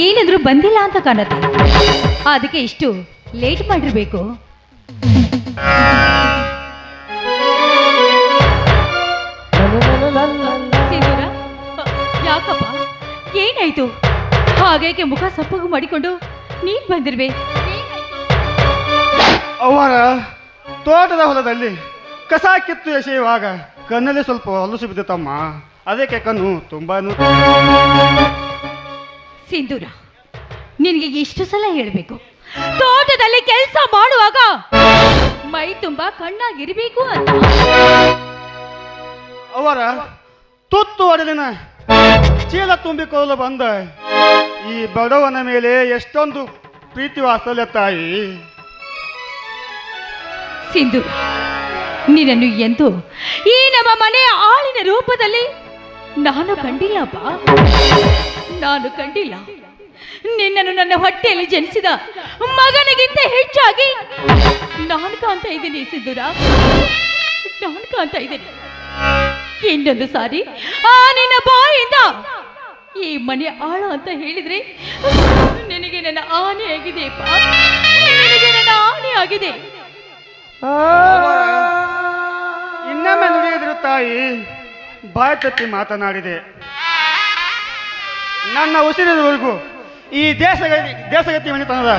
ಏನಾದರೂ ಬಂದಿಲ್ಲ ಅಂತ ಕಾಣುತ್ತೆ. ಅದಕ್ಕೆ ಇಷ್ಟು ಲೇಟ್ ಮಾಡಿರ್ಬೇಕು. ಸಿಂಧೂರ, ಯಾಕಪ್ಪ ಏನಾಯ್ತು? ಹಾಗೇಕೆ ಮುಖ ಸಪ್ಪಗು ಮಾಡಿಕೊಂಡು ನೀನ್ ಬಂದಿರ್ವೆ? ಅವರ ತೋಟದ ಹೊಲದಲ್ಲಿ ಕಸ ಕಿತ್ತು ಎಸೆಯುವಾಗ ಕಣ್ಣಲ್ಲಿ ಸ್ವಲ್ಪ ಹೊಲಸು ಬಿದ್ದಿತಮ್ಮ. ಅದಕ್ಕೆ ಕಣ್ಣು ತುಂಬಾ ಸಿಂಧೂರ, ನಿನಗೆ ಎಷ್ಟು ಸಲ ಹೇಳಬೇಕು, ತೋಟದಲ್ಲಿ ಕೆಲಸ ಮಾಡುವಾಗ ಮೈ ತುಂಬಾ ಕಣ್ಣಾಗಿರ್ಬೇಕು ಅಂತ. ಅವರ ತುತ್ತು ಒಡೆದಿನ ಚೀಲ ತುಂಬಿಕೊಳ್ಳಲು ಬಂದ ಈ ಬಡವನ ಮೇಲೆ ಎಷ್ಟೊಂದು ಪ್ರೀತಿ ವಾತ್ಸಲ್ಯ ತಾಯಿ. ಸಿಂಧೂರ, ನಿನ್ನನ್ನು ಎಂದು ಈ ನಮ್ಮ ಮನೆಯ ಆಳಿನ ರೂಪದಲ್ಲಿ ನಾನು ಕಂಡಿಲ್ಲಪ್ಪ. ನಾನು ಕಂಡಿಲ್ಲ. ನಿನ್ನನ್ನು ನನ್ನ ಹೊಟ್ಟೆಯಲ್ಲಿ ಜನಿಸಿದ ಮಗನಿಗಿಂತ ಹೆಚ್ಚಾಗಿ ನಾನು ಕಾಣ್ತಾ ಇದ್ದೀನಿ ಸಿಂಧೂರ, ನಾನು ಕಾಣ್ತಾ ಇದ್ದೀನಿ. ಇನ್ನೊಂದು ಸಾರಿ ಆ ನಿನ್ನ ಬಾಯಿಂದ ಈ ಮನೆ ಆಳ ಅಂತ ಹೇಳಿದ್ರೆ ನಿನಗೆ ನನ್ನ ಆನೆ ಆಗಿದೆಯಪ್ಪ, ನಿನಗೆ ನನ್ನ ಆನೆ ಆಗಿದೆ. ಇನ್ನೊಮ್ಮೆ ನುಡಿಯದಿರು ತಾಯಿ, ಬಾಯಿ ತಪ್ಪಿ ಮಾತನಾಡಿದೆ. ನನ್ನ ಉಸಿರಿನವರೆಗೂ ಈ ದೇಶಗತಿ ಮಣಿತನದ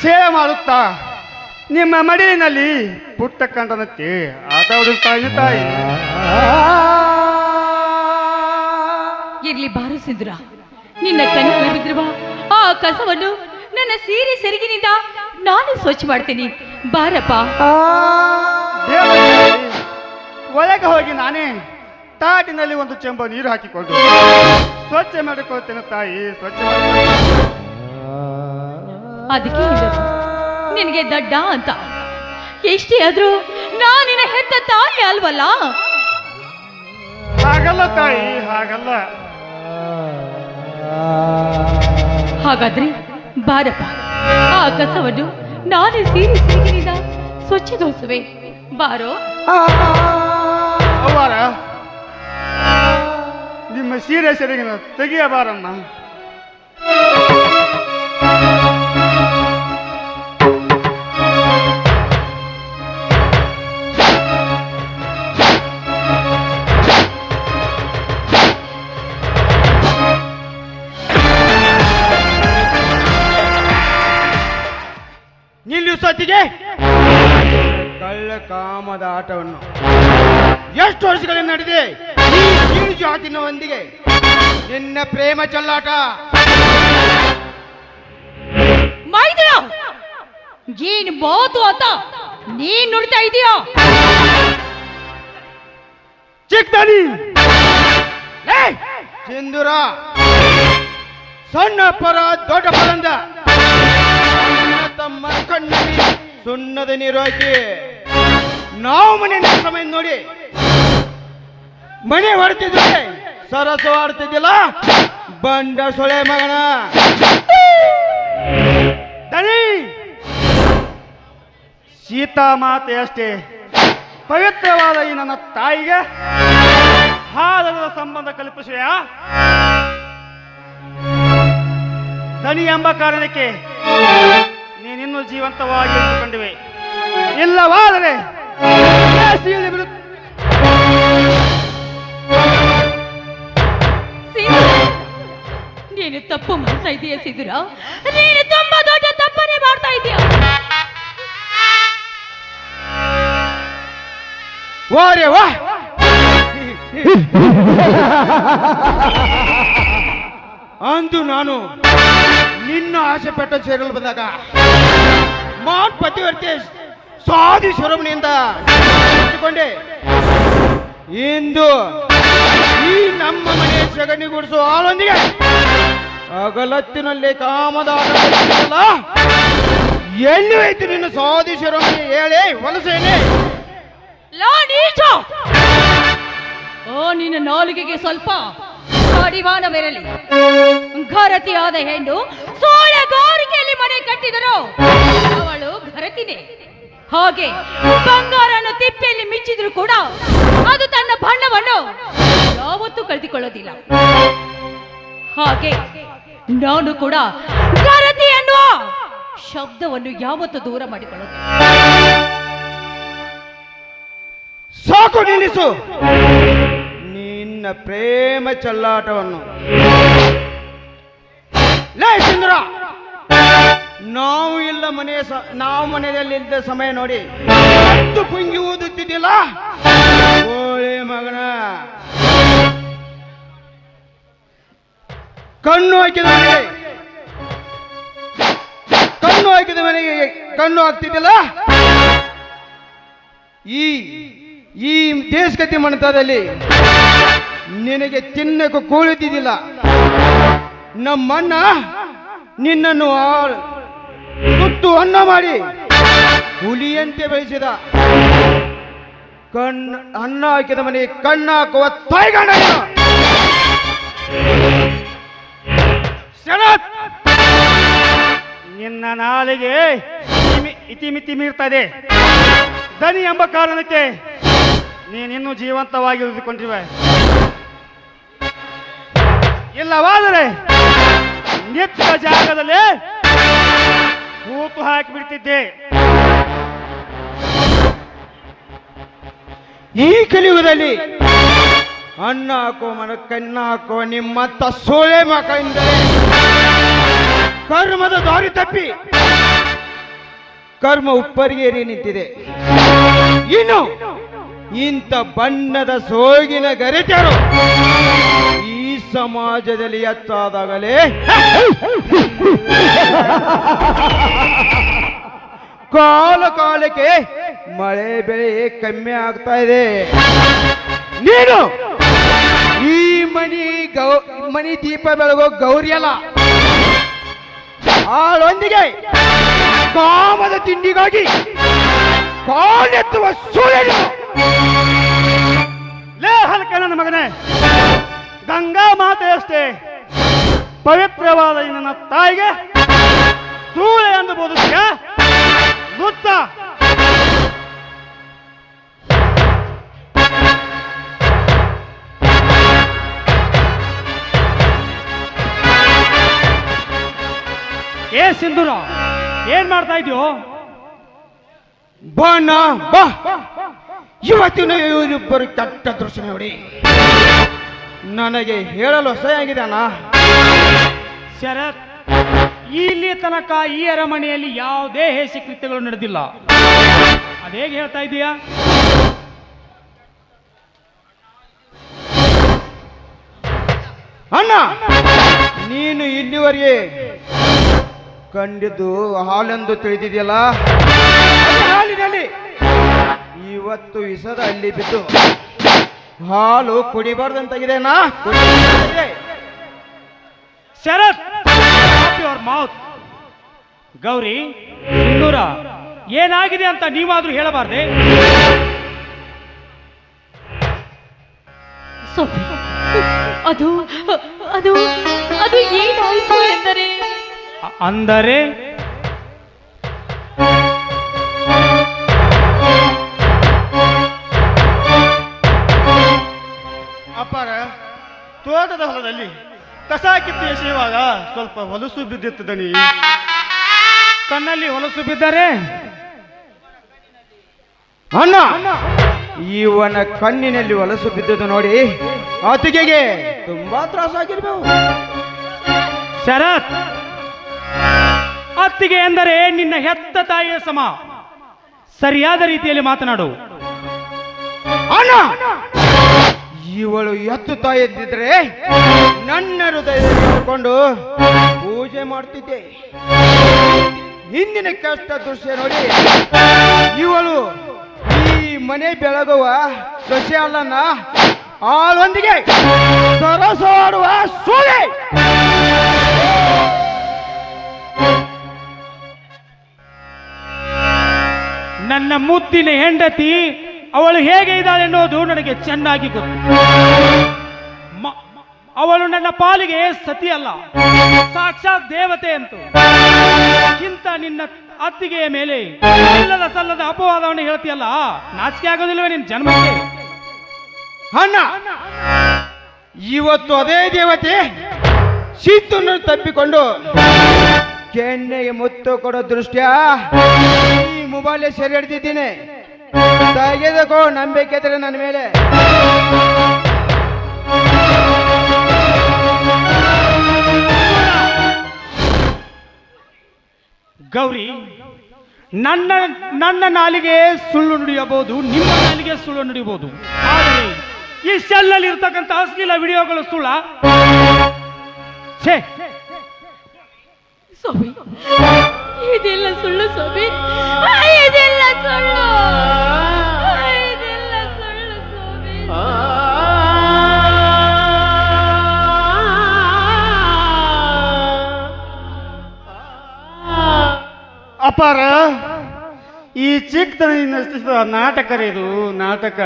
ಸೇವೆ ಮಾಡುತ್ತಾ ನಿಮ್ಮ ಮಡಿಲಿನಲ್ಲಿ ಪುಟ್ಟ ಕಂಡನಕ್ಕೆ ಆಟ ಹೊಡುತ್ತಾಯಿ ತಾಯಿ. ಇರ್ಲಿ ಬಾರು ಸಿಂಧೂರ, ನಿನ್ನ ಕಣ್ಣಿಗೆ ಬಿದ್ದಿರುವ ಆ ಕಸವನ್ನು ನನ್ನ ಸೀರೆ ಸೆರಗಿನಿಂದ ನಾನು ಸ್ವಚ್ಛ ಮಾಡ್ತೀನಿ. ಬಾರಪ್ಪ. ಒಳಗೆ ಹೋಗಿ ನಾನೇ ತಾಟಿನಲ್ಲಿ ಒಂದು ಚೆಂಬ ನೀರು ಹಾಕಿಕೊಂಡು ಸ್ವಚ್ಛ ಮಾಡಿಕೊಳ್ತೇನೆ ತಾಯಿ, ಸ್ವಚ್ಛ ಮಾಡಿ. ಅದಕ್ಕೆ ಹೇಳೋದು ನಿನಗೆ ದಡ್ಡ ಅಂತ. ಎಷ್ಟೇ ಆದ್ರೂ ನಾನಿನ ಹೆತ್ತ ತಾಯಿ ಅಲ್ವಲ್ಲ. ಹಾಗಲ್ಲ ತಾಯಿ, ಹಾಗಲ್ಲ. ಹಾಗಾದ್ರೆ ಬಾರಪ್ಪ, ಆ ಕಸವನ್ನು ನಾನೇ ಸೀರೆ ಸೆರಗಿನಿಂದ ಸ್ವಚ್ಛಗೊಳಿಸುವೆ. ಬಾರೋ. ಅವರ ನಿಮ್ಮ ಸೀರೆ ಸೆರಗಿನ ತೆಗೆಯಬಾರಮ್ಮ. ನಿಲ್ಲಿಸೋತ್ತಿಗೆ ಕಳ್ಳ ಕಾಮದ ಆಟವನ್ನು ಎಷ್ಟು ವರ್ಷಗಳಿಂದ ನಡೆದಿದೆ ಈ ಕೀಳು ಜಾತಿನ ಒಂದಿಗೆ ನಿನ್ನ ಪ್ರೇಮ ಚೆಲ್ಲಾಟ. ಮೈದ್ರ ಏನ್ ಮಾತು ಅಂತ ನೀನ್ ನುಡ್ತಾ ಇದೀಯ? ಚಿಕ್ಕದಾನಿ ಸಿಂಧೂರ, ಸಣ್ಣ ಪರ ದೊಡ್ಡ ಪರಂದ ತಮ್ಮ ಕಣ್ಣಲ್ಲಿ ಸುಣ್ಣದ ನೀರು ಹಾಕಿ ನಾವು ಮನೆ ಸಮಯ ನೋಡಿ ಮನೆ ಹೊಡ್ತಿದ್ವಿ, ಸರಸು ಆಡ್ತಿದ್ದಿಲ್ಲ ಬಂಡ ಸೊಳೆ ಮಗನ. ದನಿ ಸೀತಾ ಮಾತೆ ಅಷ್ಟೇ ಪವಿತ್ರವಾದ ಈ ನನ್ನ ತಾಯಿಗೆ ಹಾದರದ ಸಂಬಂಧ ಕಲ್ಪಿಸುವ ದನಿ ಎಂಬ ಕಾರಣಕ್ಕೆ ನೀನಿನ್ನೂ ಜೀವಂತವಾಗಿ ಇಟ್ಟುಕೊಂಡಿವೆ. ಇಲ್ಲವಾದರೆ ನೀನು ತಪ್ಪು ಮಾಡ್ತಾ ಇದೀಯ ಸಿಂಧೂರ, ನೀನು ತುಂಬಾ ದೊಡ್ಡ ತಪ್ಪನ್ನೇ ಮಾಡ್ತಾ ಇದೀಯ. ವಾರೇ ವಾ, ಅಂದು ನಾನು ನಿನ್ನ ಆಸೆ ಪಟ್ಟ ಸೇರಲು ಬಂದಾಗ ಮಾನ್ ಪತಿವರ್ತಿ ಸಾಧಿ ಸ್ವರಮಣಿಯಿಂದ ಇಟ್ಟುಕೊಂಡೆ. ಇಂದು ಈ ನಮ್ಮ ಮನೆ ಸಗಣಿ ಗುಡಿಸುವ ಹಾಲೊಂದಿಗೆ ಅಗಲತ್ತಿನಲ್ಲಿ ಕಾಮದ ಆಟ. ಎಲ್ಲಿ ಹೋಯ್ತು ನಿನ್ನ ಸಾಧಿ ಸ್ವರಮಣಿ? ಹೇಳಿ ವಲಸೇನೆ. ಓ, ನಿನ್ನ ನಾಲಿಗೆಗೆ ಸ್ವಲ್ಪ ಕಡಿವಾಣವಿರಲಿ. ಘರತಿಯಾದ ಹೆಣ್ಣು ಸೋಳೆಗಾರಿಕೆಯಲ್ಲಿ ಮನೆ ಕಟ್ಟಿದರು, ಅವಳು ಘರತಿನೇ. ಹಾಗೆ ಬಂಗಾರನ ತಿಪ್ಪೆಯಲ್ಲಿ ಮಿಚ್ಚಿದ್ರು ಕೂಡ ಅದು ತನ್ನ ಬಣ್ಣವನ್ನು ಯಾವತ್ತೂ ಕಳೆದುಕೊಳ್ಳೋದಿಲ್ಲ. ಹಾಗೆ ನಾನು ಕೂಡ ಗರತಿ ಅನ್ನುವ ಶಬ್ದವನ್ನು ಯಾವತ್ತೂ ದೂರ ಮಾಡಿಕೊಳ್ಳೋದು. ಸಾಕು, ನಿಲ್ಲಿಸು ನಿನ್ನ ಪ್ರೇಮ ಚೆಲ್ಲಾಟವನ್ನು. ಲೇ ಸಿಂಧೂರ, ನಾವು ಮನೆಯಲ್ಲಿ ಇದ್ದ ಸಮಯ ನೋಡಿ ಹತ್ತು ಪುಂಗಿ ಊದುತ್ತಿದ್ದಿಲ್ಲ ಕೋಳಿ ಮಗನ. ಕಣ್ಣು ಹಾಕಿದ ಮನೆಗೆ ಕಣ್ಣು ಹಾಕ್ತಿದ್ದಿಲ್ಲ. ಈ ದೇಶಗತಿ ಮನತದಲ್ಲಿ ನಿನಗೆ ತಿನ್ನಕ್ಕೆ ಕೂಳುತ್ತಿದ್ದಿಲ್ಲ. ನಮ್ಮಣ್ಣ ನಿನ್ನನ್ನು ತುತ್ತು ಅನ್ನ ಮಾಡಿ ಹುಲಿಯಂತೆ ಬೆಳೆಸಿದ. ಅನ್ನ ಹಾಕಿದ ಮನೆಗೆ ಕಣ್ಣು ಹಾಕುವ ತಾಯಿಗಂಡ. ನಿನ್ನ ನಾಲಿಗೆ ಇತಿಮಿತಿ ಮೀರ್ತದೆ. ದನಿ ಎಂಬ ಕಾರಣಕ್ಕೆ ನೀನಿನ್ನೂ ಜೀವಂತವಾಗಿ ಉಳಿದುಕೊಂಡಿವೆ. ಇಲ್ಲವಾದರೆ ನಿತ್ಯ ಜಾಗದಲ್ಲಿ ಹೂತು ಹಾಕಿಬಿಡ್ತಿದ್ದೆ. ಈ ಕಲಿಯುಗದಲ್ಲಿ ಅನ್ನ ಹಾಕುವ ಕಣ್ಣ ಹಾಕುವ ನಿಮ್ಮಂತ ಸೋಳೆ ಮಕ್ಕಳಿಂದಲೇ ಕರ್ಮದ ದಾರಿ ತಪ್ಪಿ ಕರ್ಮ ಉಪ್ಪರಿಗೇರಿ ನಿಂತಿದೆ. ಇನ್ನು ಇಂಥ ಬಣ್ಣದ ಸೋಗಿನ ಗರಿತರು ಈ ಸಮಾಜದಲ್ಲಿ ಹೆಚ್ಚಾದಾಗಲೇ ಕಾಲಕ್ಕೆ ಮಳೆ ಬೆಳೆ ಕಮ್ಮಿ ಆಗ್ತಾ ಇದೆ. ನೀನು ಈ ಮನಿ ದೀಪ ಬೆಳಗೋ ಗೌರಿ ಅಲ್ಲ, ಆಳೊಂದಿಗೆ ಕಾಮದ ತಿಂಡಿಗಾಗಿ ಕಾಲೆತ್ತುವ ಸೂರ್ಯನು. ಲೇ ಹಲ್ಕ ನನ್ನ ಮಗನೇ, ಗಂಗಾ ಮಾತೆಯಷ್ಟೇ ಪವಿತ್ರವಾದ ಈ ನನ್ನ ತಾಯಿಗೆ ಸೂಳೆ ಎಂದು ಬೋಧಿಸಿಯ ಮುತ್ತ. ಏ ಸಿಂಧೂರ, ಏನ್ ಮಾಡ್ತಾ ಇದೀಯೋ? ಬಣ್ಣ ಬಾ, ಇವತ್ತಿನ ಇವರಿಬ್ಬರು ಕೆಟ್ಟ ದೃಶ್ಯ ನೋಡಿ ನನಗೆ ಹೇಳಲು ಅಸಹ್ಯಾಗಿದೆ ಅಣ್ಣ. ಶರತ್, ಇಲ್ಲಿ ತನಕ ಈ ಅರಮನೆಯಲ್ಲಿ ಯಾವುದೇ ಹೇಸಿ ಕೃತ್ಯಗಳು ನಡೆದಿಲ್ಲ. ಅದೇಗೆ ಹೇಳ್ತಾ ಇದೀಯಾ? ಅಣ್ಣ, ನೀನು ಇಲ್ಲಿವರೆಗೆ ಕಂಡಿದ್ದು ಹಾಲೆಂದು ತಿಳಿದಿದೆಯಲ್ಲ, ಹಾಲಿನಲ್ಲಿ ಇವತ್ತು ವಿಷದ ಅಲ್ಲಿ ಬಿದ್ದು ಹಾಲು ಕುಡಿಬಾರ್ದಂತಾಗಿದೆ ನಾ. ಶರತ್, ಯುವರ್ ಮೌತ್. ಗೌರಿ, ಸಿಂಧೂರ, ಏನಾಗಿದೆ ಅಂತ ನೀವಾದ್ರೂ ಹೇಳಬಾರ್ದೆ? ಸೋಫಿ, ಅದು ಅದು ಅದು ಏನಾಯಿತು ಎಂದರೆ ಅಂದರೆ ಅಪ್ಪಾರ, ತೋಟದ ಹೊಲದಲ್ಲಿ ಕಸ ಕಿತ್ತು ಎಸೆಯುವಾಗ ಸ್ವಲ್ಪ ಹೊಲಸು ಬಿದ್ದಿತ್ತು ದನಿ. ಕಣ್ಣಲ್ಲಿ ಹೊಲಸು ಬಿದ್ದರೆ? ಅಣ್ಣ, ಇವನ ಕಣ್ಣಿನಲ್ಲಿ ಹೊಲಸು ಬಿದ್ದುದು ನೋಡಿ ಆತಿಗೆಗೆ ತುಂಬಾ ತ್ರಾಸಾಗಿರ್ಬೇಕು. ಶರತ್, ಅತ್ತಿಗೆ ಎಂದರೆ ನಿನ್ನ ಹೆತ್ತ ತಾಯಿಯ ಸಮ. ಸರಿಯಾದ ರೀತಿಯಲ್ಲಿ ಮಾತನಾಡು. ಅಣ್ಣ, ಇವಳು ಎತ್ತು ತಾಯಿ ಎದ್ದಿದ್ರೆ ನನ್ನ ಹೃದಯದಲ್ಲಿ ಹಿಡ್ಕೊಂಡು ಪೂಜೆ ಮಾಡ್ತಿದ್ದೆ. ಹಿಂದಿನ ಕಷ್ಟ ದೃಶ್ಯ ನೋಡಿ ಇವಳು ಈ ಮನೆ ಬೆಳಗುವ ಸೊಸೆ ಅಲ್ಲನ್ನ, ಆಳೊಂದಿಗೆ ಸರಸಾಡುವ ಸೂಳೆ. ನನ್ನ ಮುದ್ದಿನ ಹೆಂಡತಿ ಅವಳು ಹೇಗೆ ಇದ್ದಾಳೆ ಎನ್ನುವುದು ನನಗೆ ಚೆನ್ನಾಗಿ ಗೊತ್ತು. ಅವಳು ನನ್ನ ಪಾಲಿಗೆ ಸತಿ ಅಲ್ಲ, ಸಾಕ್ಷಾತ್ ದೇವತೆ ಅಂತು. ಇಂಥ ನಿನ್ನ ಅತ್ತಿಗೆಯ ಮೇಲೆ ಇಲ್ಲದ ಸಲ್ಲದ ಅಪವಾದವನ್ನು ಹೇಳ್ತೀಯಲ್ಲ, ನಾಚಿಕೆ ಆಗೋದಿಲ್ಲವೇ ನಿನ್ನ ಜನ್ಮಕ್ಕೆ? ಅಣ್ಣ, ಇವತ್ತು ಅದೇ ದೇವತೆ ಶೀತನ್ನು ತಪ್ಪಿಕೊಂಡು ಕೆನ್ನೆಗೆ ಮುತ್ತು ಕೊಡೋ ದೃಷ್ಟ್ಯಾ ಈ ಮೊಬೈಲ್ ಸೆರೆ ಹಿಡಿದಿದ್ದೀನಿ. ತೆಗೆದುಕೋ ನಂಬಿಕೆ ಇದ್ರೆ ನನ್ನ ಮೇಲೆ. ಗೌರಿ, ನನ್ನ ನಾಲಿಗೆ ಸುಳ್ಳು ನುಡಿಯಬಹುದು, ನಿಮ್ಮ ನಾಲಿಗೆ ಸುಳ್ಳು ನುಡಿಯಬಹುದು. ಆದರೆ ಈ ಸೆಲ್ನಲ್ಲಿ ಇರ್ತಕ್ಕಂಥ ಅಶ್ಲೀಲ ವಿಡಿಯೋಗಳು ಸುಳ್ಳ? ಛೇ, ಸ್ವಾಮಿ, ಇದೆಲ್ಲ ಸುಳ್ಳು ಸ್ವಾಮಿ, ಇದೆಲ್ಲ ಸುಳ್ಳು, ಇದೆಲ್ಲ ಸುಳ್ಳು ಸ್ವಾಮಿ. ಅಪಾರ, ಈ ಚಿಕ್ಕತನದಿಂದ ಸೃಷ್ಟಿಸಿದ ನಾಟಕ ರೀ ಇದು, ನಾಟಕ.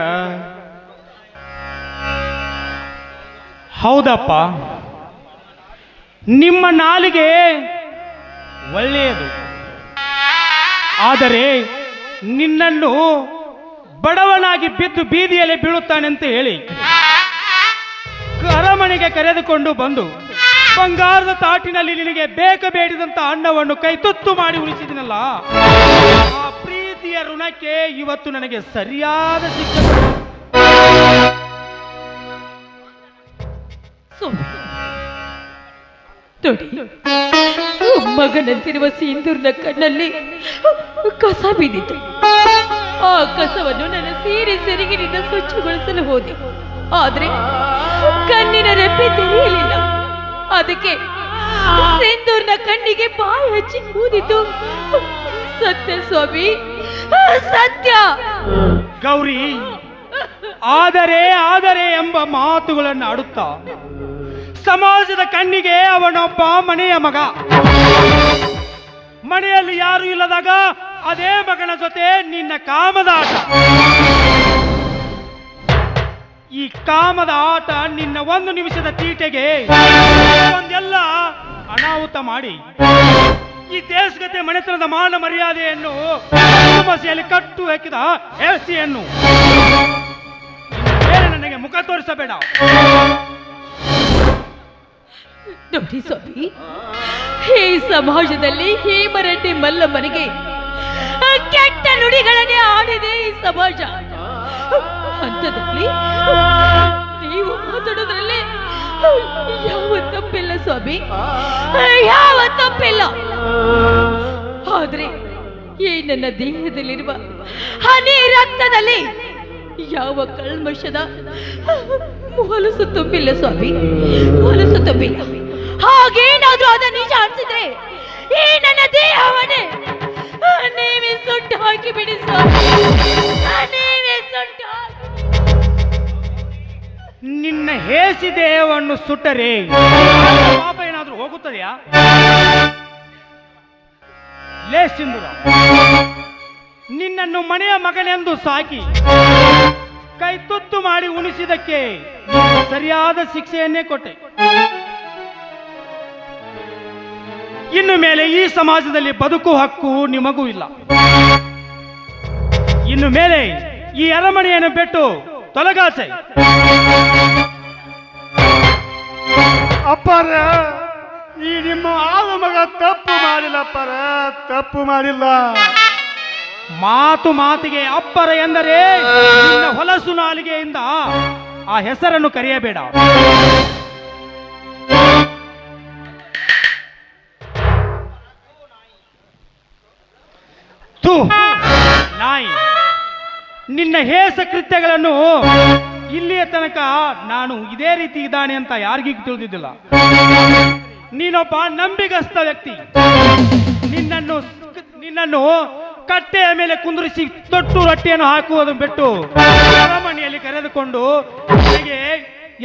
ಹೌದಪ್ಪ, ನಿಮ್ಮ ನಾಲಿಗೆ ಒಳ್ಳೆಯದು. ಆದರೆ ನಿನ್ನನ್ನು ಬಡವನಾಗಿ ಬಿದ್ದು ಬೀದಿಯಲ್ಲಿ ಬೀಳುತ್ತಾನೆ ಅಂತ ಹೇಳಿ ಅರಮನೆಗೆ ಕರೆದುಕೊಂಡು ಬಂದು ಬಂಗಾರದ ತಾಟಿನಲ್ಲಿ ನಿನಗೆ ಬೇಕಬೇಡಿದಂತ ಅನ್ನವನ್ನು ಕೈ ತುತ್ತು ಮಾಡಿ ಉಳಿಸಿದಿನಲ್ಲ, ಆ ಪ್ರೀತಿಯ ಋಣಕ್ಕೆ ಇವತ್ತು ನನಗೆ ಸರಿಯಾದ ಶಿಕ್ಷೆ. ನೋಡಿ, ಮಗನಂತಿರುವ ಸಿಂಧೂರ್ನ ಕಣ್ಣಲ್ಲಿ ಕಸ ಬಿದ್ದಿತು. ಆ ಕಸವನ್ನು ನನ್ನ ಸೀರೆ ಸೆರಗಿನಿಂದ ಸ್ವಚ್ಛಗೊಳಿಸಲು ಹೋದೆ. ಆದ್ರೆ ಕಣ್ಣಿನ ರೆಪ್ಪೆ ತೆರೆಯಲಿಲ್ಲ. ಅದಕ್ಕೆ ಸಿಂಧೂರ್ನ ಕಣ್ಣಿಗೆ ಬಾಯಿ ಹಚ್ಚಿ ಕೂದಿತು. ಸತ್ಯ ಸ್ವಾಮಿ, ಸತ್ಯ. ಗೌರಿ, ಆದರೆ ಆದರೆ ಎಂಬ ಮಾತುಗಳನ್ನು ಆಡುತ್ತಾ ಸಮಾಜದ ಕಣ್ಣಿಗೆ ಅವನೊಬ್ಬ ಮನೆಯ ಮಗ. ಮನೆಯಲ್ಲಿ ಯಾರು ಇಲ್ಲದಾಗ ಅದೇ ಮಗನ ಜೊತೆ ನಿನ್ನ ಕಾಮದ ಆಟ. ಈ ಕಾಮದ ಆಟ ನಿನ್ನ ಒಂದು ನಿಮಿಷದ ತೀಟೆಗೆ ಒಂದೆಲ್ಲ ಅನಾಹುತ ಮಾಡಿ ಈ ದೇಶಗತೆ ಮನೆತನದ ಮಾನ ಮರ್ಯಾದೆಯನ್ನು ಸಮಸ್ಯೆಯಲ್ಲಿ ಕಟ್ಟು ಹಾಕಿದ ಹೆಸಿಯನ್ನು ಬೇರೆ ನನಗೆ ಮುಖ ತೋರಿಸಬೇಡ. ನೋಡಿ ಸ್ವಾಮಿ, ಈ ಸಮಾಜದಲ್ಲಿ ಹೇಮರೆಡ್ಡಿ ಮಲ್ಲಮ್ಮನಿಗೆ ಕೆಟ್ಟ ನುಡಿಗಳನ್ನೇ ಆಡಿದೆ ಈ ಸಮಾಜ. ಹಂತದಲ್ಲಿ ನೀವು ಮಾತಾಡೋದ್ರಲ್ಲಿ ಯಾವ ತಪ್ಪಿಲ್ಲ ಸ್ವಾಮಿ, ಯಾವ ತಪ್ಪಿಲ್ಲ. ಆದ್ರೆ ಈ ನನ್ನ ದೇಹದಲ್ಲಿರುವ ಹನಿ ರಕ್ತದಲ್ಲಿ ಯಾವ ಕಲ್ಮಶದ ಹೊಲಸು ತುಂಬಿಲ್ಲ ಸ್ವಾಮಿ, ಹೊಲಸು ತುಂಬಿಲ್ಲ. ಹಾಗೇನಾದ್ರೂ ಅದ ನಿಜ ಅನ್ಸಿದ್ರೆ ಈ ನನ್ನ ದೇಹವನ್ನೇ ನೀವೇ ಸುಟ್ಟು ಹಾಕಿ ಬಿಡಿ ಸ್ವಾಮಿ, ನೀವೇ ಸುಟ್ಟು ಹಾಕಿ. ನಿನ್ನ ಹೇಸಿ ದೇಹವನ್ನು ಸುಟ್ಟರೆ ಪಾಪ ಏನಾದ್ರೂ ಹೋಗುತ್ತದೆಯಾ? ಲೇ ಸಿಂಧೂರ, ನಿನ್ನನ್ನು ಮನೆಯ ಮಗನೆಂದು ಸಾಕಿ ಕೈ ತುತ್ತು ಮಾಡಿ ಉಣಿಸಿದಕ್ಕೆ ಸರಿಯಾದ ಶಿಕ್ಷೆಯನ್ನೇ ಕೊಟ್ಟೆ. ಇನ್ನು ಮೇಲೆ ಈ ಸಮಾಜದಲ್ಲಿ ಬದುಕು ಹಕ್ಕು ನಿಮಗೂ ಇಲ್ಲ. ಇನ್ನು ಮೇಲೆ ಈ ಅರಮನೆಯನ್ನು ಬಿಟ್ಟು ತೊಲಗಾಸೆ. ಅಪ್ಪಾರ, ಈ ನಿಮ್ಮ ಆದ ಮಗ ತಪ್ಪು ಮಾಡಿಲ್ಲ ಅಪ್ಪಾರ, ತಪ್ಪು ಮಾಡಿಲ್ಲ. ಮಾತು ಮಾತಿಗೆ ಅಪ್ಪರ ಎಂದರೆ ನಿನ್ನ ಹೊಲಸು ನಾಲಿಗೆಯಿಂದ ಆ ಹೆಸರನ್ನು ಕರೆಯಬೇಡ. ತು ನಾಯಿ, ನಿನ್ನ ಹೇಸ ಕೃತ್ಯಗಳನ್ನು ಇಲ್ಲಿಯ ತನಕ ನಾನು ಇದೇ ರೀತಿ ಇದ್ದಾನೆ ಅಂತ ಯಾರಿಗೂ ತಿಳಿದಿದ್ದಿಲ್ಲ. ನೀನೊಬ್ಬ ನಂಬಿಗಸ್ತ ವ್ಯಕ್ತಿ. ನಿನ್ನನ್ನು ಕಟ್ಟೆಯ ಮೇಲೆ ಕುಂದಿರಿಸಿ ತೊಟ್ಟು ರೊಟ್ಟಿಯನ್ನು ಹಾಕುವುದನ್ನು ಬಿಟ್ಟು ಅರಮನೆಯಲ್ಲಿ ಕರೆದುಕೊಂಡು ನನಗೆ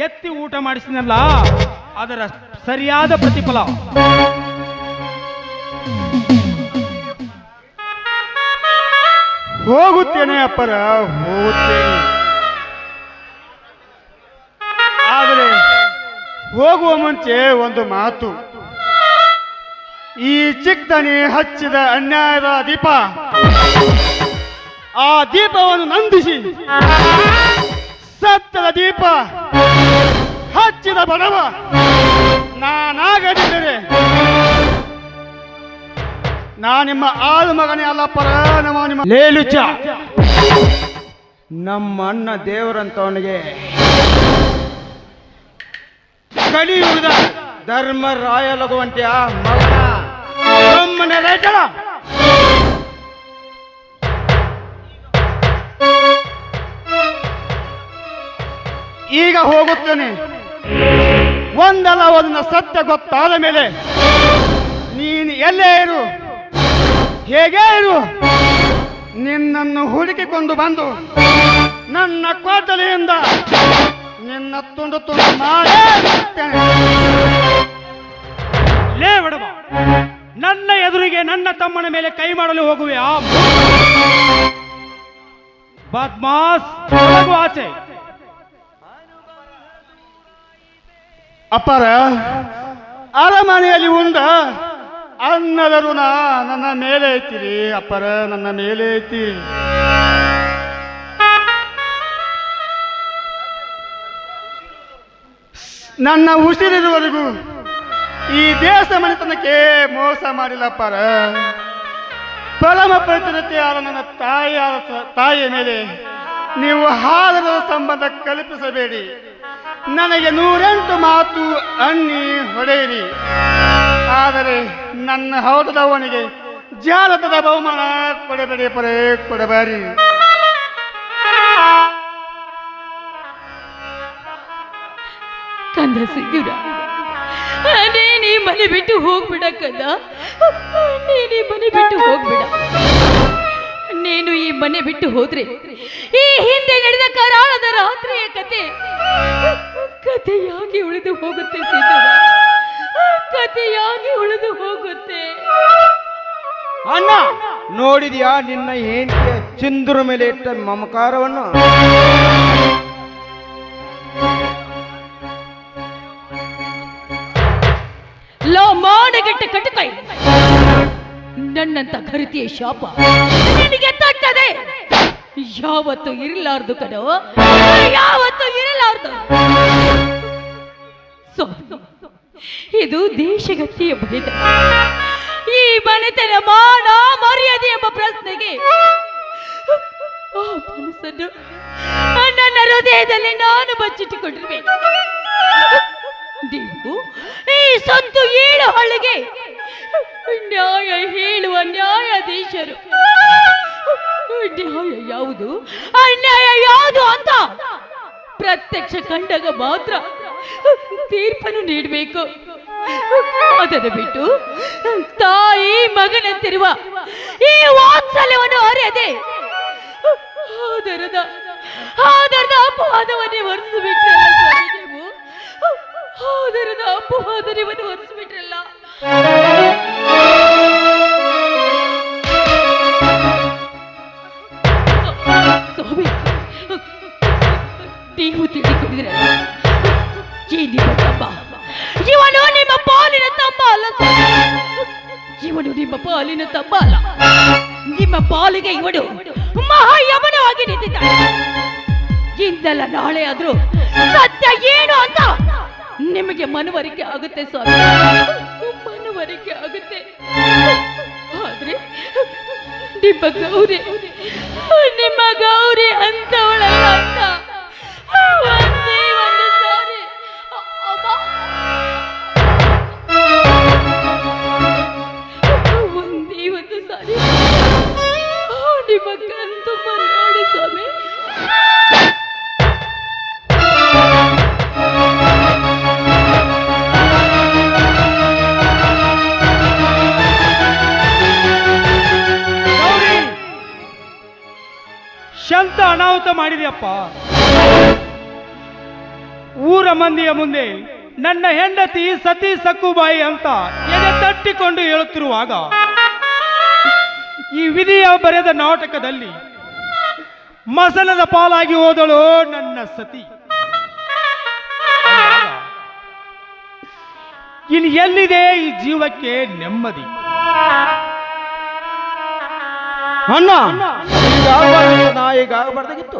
ಎತ್ತಿ ಊಟ ಮಾಡಿಸಿನಲ್ಲ, ಅದರ ಸರಿಯಾದ ಪ್ರತಿಫಲ. ಹೋಗುತ್ತೇನೆ ಅಪ್ಪರ, ಹೋಗುತ್ತೇನೆ. ಆದರೆ ಹೋಗುವ ಮುಂಚೆ ಒಂದು ಮಾತು. ಈ ಚಿಕ್ಕದನಿ ಹಚ್ಚಿದ ಅನ್ಯಾಯದ ದೀಪ, ಆ ದೀಪವನ್ನು ನಂದಿಸಿ ಸತ್ಯದ ದೀಪ ಹಚ್ಚಿದ ಬಡವ ನಾನಾಗದಿದ್ದರೆ ನಾ ನಿಮ್ಮ ಆಳು ಮಗನೇ ಅಲ್ಲಪ್ಪರ ನಿಮ್ಮ ಲೇಲುಚ ನಮ್ಮ ಅಣ್ಣ ದೇವರಂತವನಿಗೆ ಕಲಿಯುವುದ ಧರ್ಮರಾಯಲಗುವಂತೆಯ ಮಗನ ನಮ್ಮನೆ ರೈತಳ ಈಗ ಹೋಗುತ್ತೇನೆ. ಒಂದಲ್ಲ ಒಂದು ಸತ್ಯ ಗೊತ್ತಾದ ಮೇಲೆ ನೀನು ಎಲ್ಲೇ ಇರು, ಹೇಗೆ ಇರು, ನಿನ್ನನ್ನು ಹುಡುಕಿಕೊಂಡು ಬಂದು ನನ್ನ ಕೋಟಲೆಯಿಂದ ನಿನ್ನ ತುಂಡು ತುಂಡು ಮಾಡೇ ಬಿಡ್ತೇನೆ. ಲೇ ಬಡವ, ನನ್ನ ಎದುರಿಗೆ ನನ್ನ ತಮ್ಮನ ಮೇಲೆ ಕೈ ಮಾಡಲು ಹೋಗುವೆ ಆ ಬದ್ಮಾಸ್, ಹೋಗು ಆಚೆ. ಅಪ್ಪರ ಅರಮನೆಯಲ್ಲಿ ಉಂಡ ಅನ್ನದ ಋಣ ನನ್ನ ಮೇಲೆ ಐತಿರಿ ಅಪ್ಪರ, ನನ್ನ ಮೇಲೆ ಐತಿ. ನನ್ನ ಉಸಿರಿರುವವರೆಗೂ ಈ ದೇಶ ಮನೆತನಕ್ಕೆ ಮೋಸ ಮಾಡಿಲ್ಲಪ್ಪರ. ಪರಮ ಪವಿತ್ರತೆಯಾದ ನನ್ನ ತಾಯಿಯ ಮೇಲೆ ನೀವು ಹಾದರ ಸಂಬಂಧ ಕಲ್ಪಿಸಬೇಡಿ. ನನಗೆ 108 ಮಾತು ಅನ್ನಿ ಹೊಡೆಯಿರಿ, ಆದರೆ ನನ್ನ ಹೌದದವನಿಗೆ ಜಾಲತದ ಬಹುಮಾನ ಕೊಡಬೇಡಿ ಪರೇ, ಕೊಡಬೇಡಿ. ಕಂದ ಸಿದ್ಧುರ, ನೀನು ಈ ಮನೆ ಬಿಟ್ಟು ಹೋಗ್ಬಿಡ ಕಂದ, ನೀನು ಈ ಮನೆ ಬಿಟ್ಟು ಹೋಗ್ಬಿಡ. ನೀನು ಈ ಮನೆ ಬಿಟ್ಟು ಹೋದ್ರೆ ಈ ಹಿಂದೆ ನಡೆದ ಕರಾಳದ ರಾತ್ರಿಯ ಕಥೆಯಾಗಿ ಉಳಿದು ಹೋಗುತ್ತೆ ಸಿದ್ಧುರ, ಕಥೆಯಾಗಿ ಉಳಿದು ಹೋಗುತ್ತೆ. ಅಣ್ಣ ನೋಡಿದ್ಯಾ ನಿನ್ನ ಹೆಂಡತಿಯ ಚಂದ್ರ ಮೇಲೆ ಇಟ್ಟ ಮಮಕಾರವನ್ನು? ಲೋ ಮಾಡಗಟ್ಟ ಕಟುಕೈ, ನನ್ನಂತ ಕರಿತಿಯ ಶಾಪ ನಿನಗೆ ತಟ್ಟದೆ. ಯಾವತ್ತು ಇರಲಾರ್ದು ಕಣೋ, ಯಾವತ್ತು ಇರಲಾರ್ದು. ಇದು ದೇಶಗತಿಯ ಭೇದ. ಈ ಮನೆತನ ಮಾನ ಮರ್ಯಾದೆ ಎಂಬ ಪ್ರಶ್ನೆಗೆ ಆ ಮನಸ್ಸನ್ನು ನನ್ನ ಹೃದಯದಲ್ಲಿ ನಾನು ಬಚ್ಚಿಟ್ಟುಕೊಂಡಿರ್ಬೇಕು. ನೀವು ಈ ಸೊತ್ತು 7 ಹಳ್ಳಿಗೆ ನ್ಯಾಯ ಹೇಳುವ ನ್ಯಾಯಾಧೀಶರು. ನ್ಯಾಯ ಯಾವುದು, ಅನ್ಯಾಯ ಯಾವುದು ಅಂತ ಪ್ರತ್ಯಕ್ಷ ಕಂಡಾಗ ಮಾತ್ರ ತೀರ್ಪನ್ನು ನೀಡಬೇಕು. ಅದನ್ನು ಬಿಟ್ಟು ತಾಯಿ ಮಗನಂತಿರುವ ಈ ವಾತ್ಸಲ್ಯವನ್ನು ಅರಿಯದೆ ಆದರದ ಅಪವಾದವನ್ನೇ ಹೊರಿಸಿಬಿಟ್ರಲ್ಲ ಸ್ವಾಮಿ ನೀವು. ಆದರದ ಅಪವಾದವನ್ನು ಹೊರಿಸಿಬಿಟ್ರಲ್ಲ. ಸ್ವಾಮಿ, ನೀವು ತಿಳಿದುಕೊಂಡಿದ್ರಲ್ಲ, ಈ ನಿಮ್ಮ ತಮ್ಮ, ಇವನು ನಿಮ್ಮ ಪಾಲಿನ ತಮ್ಮ ಅಲ್ಲ. ಇವನು ನಿಮ್ಮ ಪಾಲಿನ ತಮ್ಮ ಅಲ್ಲ. ನಿಮ್ಮ ಪಾಲಿಗೆ ಇವನು ಮಹಾಯಮನವಾಗಿ ನಿಂತಿದ್ದಾನೆ. ಇಂದಲ್ಲ ನಾಳೆ ಆದ್ರೂ ಸತ್ಯ ಏನು ಅಂತ ನಿಮಗೆ ಮನವರಿಕೆ ಆಗುತ್ತೆ ಸ್ವಾಮಿ, ಮನವರಿಕೆ ಆಗುತ್ತೆ. ಆದ್ರೆ ನಿಮ್ಮ ಗೌರಿ ಅಂತವಳಲ್ಲ ಅಂತ ಒಂದೇ ಒಂದು ಸಾರಿ ಒಂದೇ ಒಂದು ಸಾರಿ ನಿಮ್ಮ ಕಣ್ತುಂಬ ನೋಡಿ ಸ್ವಾಮಿ. ಶಂತ ಅನಾಹುತ ಮಾಡಿದೆಯಪ್ಪ. ಊರ ಮಂದಿಯ ಮುಂದೆ ನನ್ನ ಹೆಂಡತಿ ಸತಿ ಸಕ್ಕುಬಾಯಿ ಅಂತ ಎದೆ ತಟ್ಟಿಕೊಂಡು ಹೇಳುತ್ತಿರುವಾಗ ಈ ವಿಧಿಯ ಬರೆದ ನಾಟಕದಲ್ಲಿ ಮಸನದ ಪಾಲಾಗಿ ಹೋದಳು ನನ್ನ ಸತಿ. ಇನ್ನು ಎಲ್ಲಿದೆ ಈ ಜೀವಕ್ಕೆ ನೆಮ್ಮದಿ? ಅಣ್ಣ ನಾ ಈಗ ಆಗಬಾರ್ದಾಗಿತ್ತು.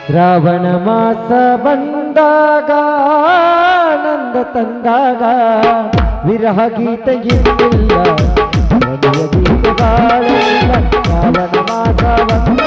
ಶ್ರಾವಣ ಮಾಸ ಬಂದಾಗ ಆನಂದ ತಂದಾಗ ವಿರಹ ಗೀತೆ ಇಲ್ಲ ಮನೆಯ ಗೀತೆ ಬಾಳಿಲ್ಲ ಶ್ರಾವಣ ಮಾಸ ಬಂದಾಗ